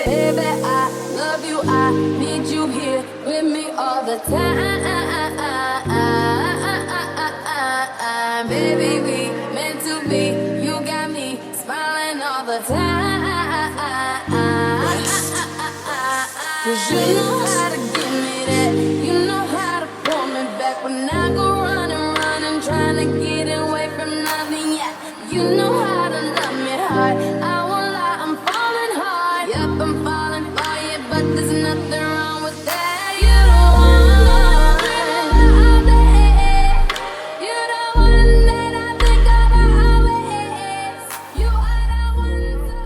Baby, I love you, I need you here with me all the time. Baby, we meant to be, you got me smiling all the time. 'Cause you know how to give me that, you know how to pull me back when I go running, trying to get away from nothing. Yeah, you know how to love me hard. I won't lie, I'm falling hard. Yep, I'm falling for you, but there's nothing wrong with that. You the one, you the one that I think about always. You are the one, so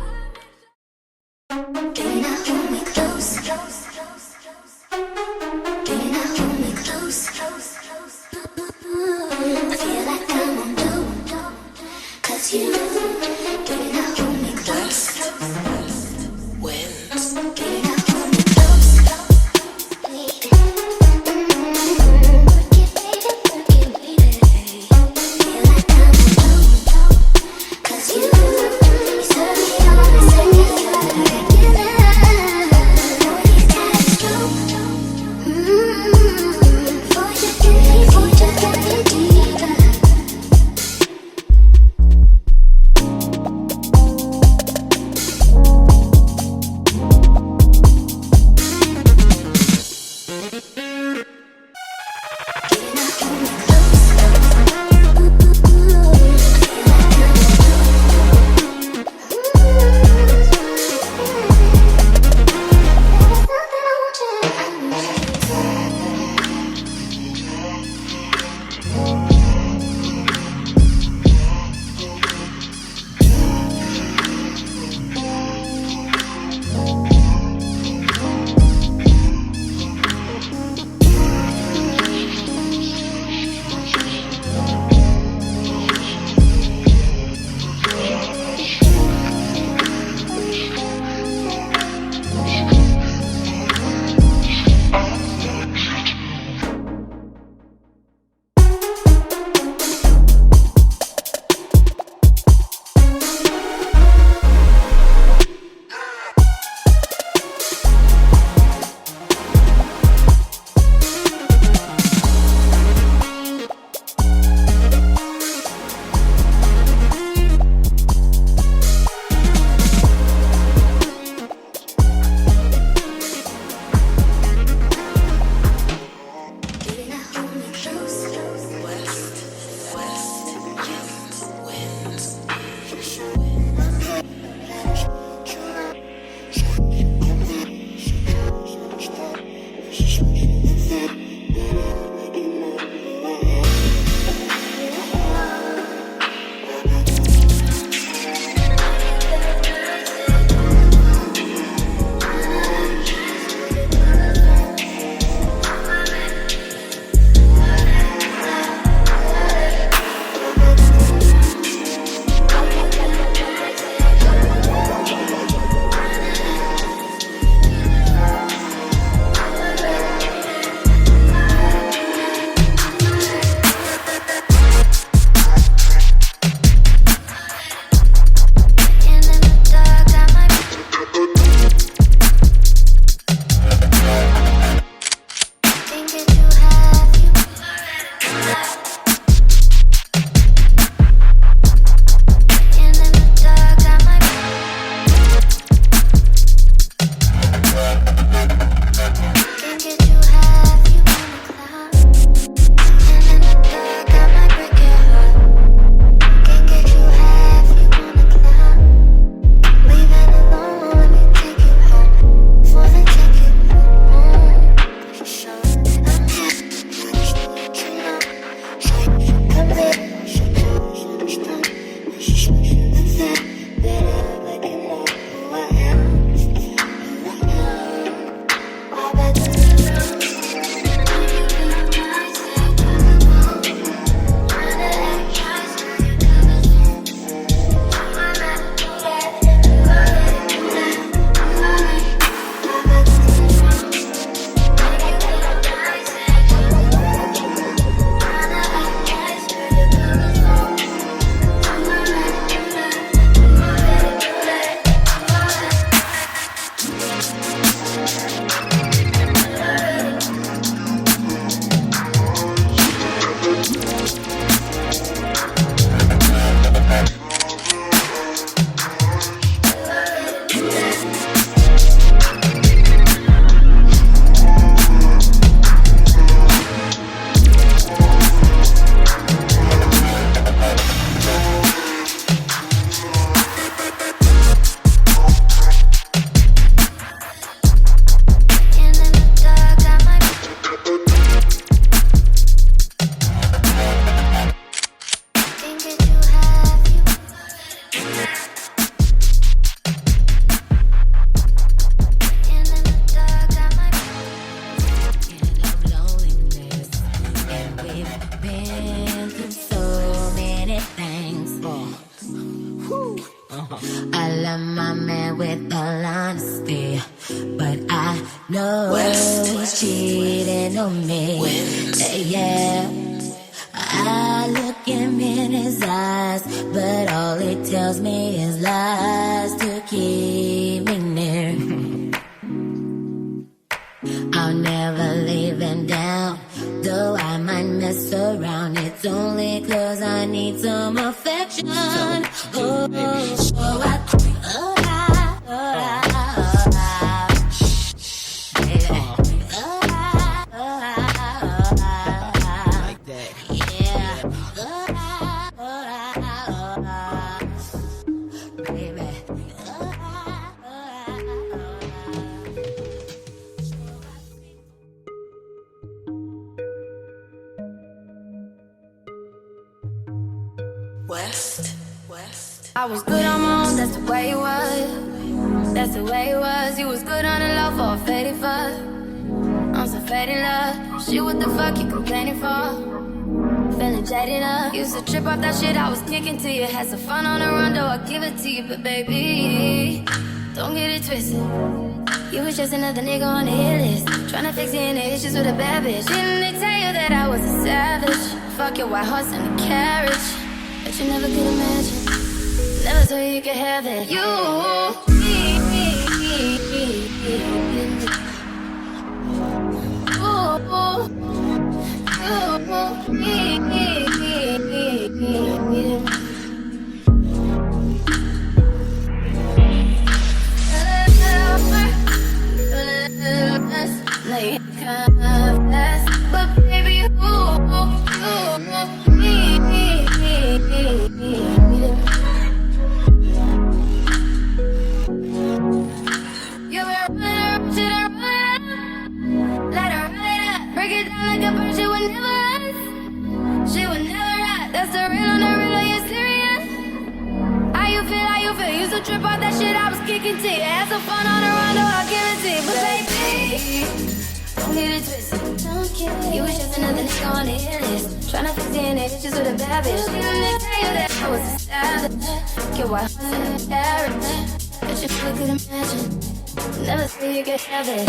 Can you now hold me close? Can you now hold me close? I feel like I'm on blue, 'cause you can you now hold me close? Can you now hold me close? honesty, but I know he's cheating on me. Yeah, I look him in his eyes, but all he tells me is lies to keep me near. I'll never leave him down, though I might mess around. It's only 'cause I need some affection. Oh, I I was good on my own, that's the way it was. That's the way it was. You was good on the low for a faded fuck. I'm so faded love. Shit, what the fuck you complaining for? Feeling jaded up. Used to trip off that shit I was kicking to you. Had some fun on the run, though I give it to you. But baby, don't get it twisted. You was just another nigga on the hit list. Tryna fix any issues with a bad bitch. Didn't they tell you that I was a savage? Fuck your white horse and a carriage. But you never could imagine. Never thought you could have it. You. But baby, trip off that shit I was kicking to you. Had some fun on the run, though I'll give it to you. But baby, don't get it twisted. You was just another nigga on the hit list. Tryna fix any issues with a bad bitch. Didn't tell you that I was a savage. Fuck your wife and a carriage. But you never could imagine. Never thought you could have it.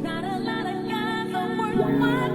Not a lot of guys are worth my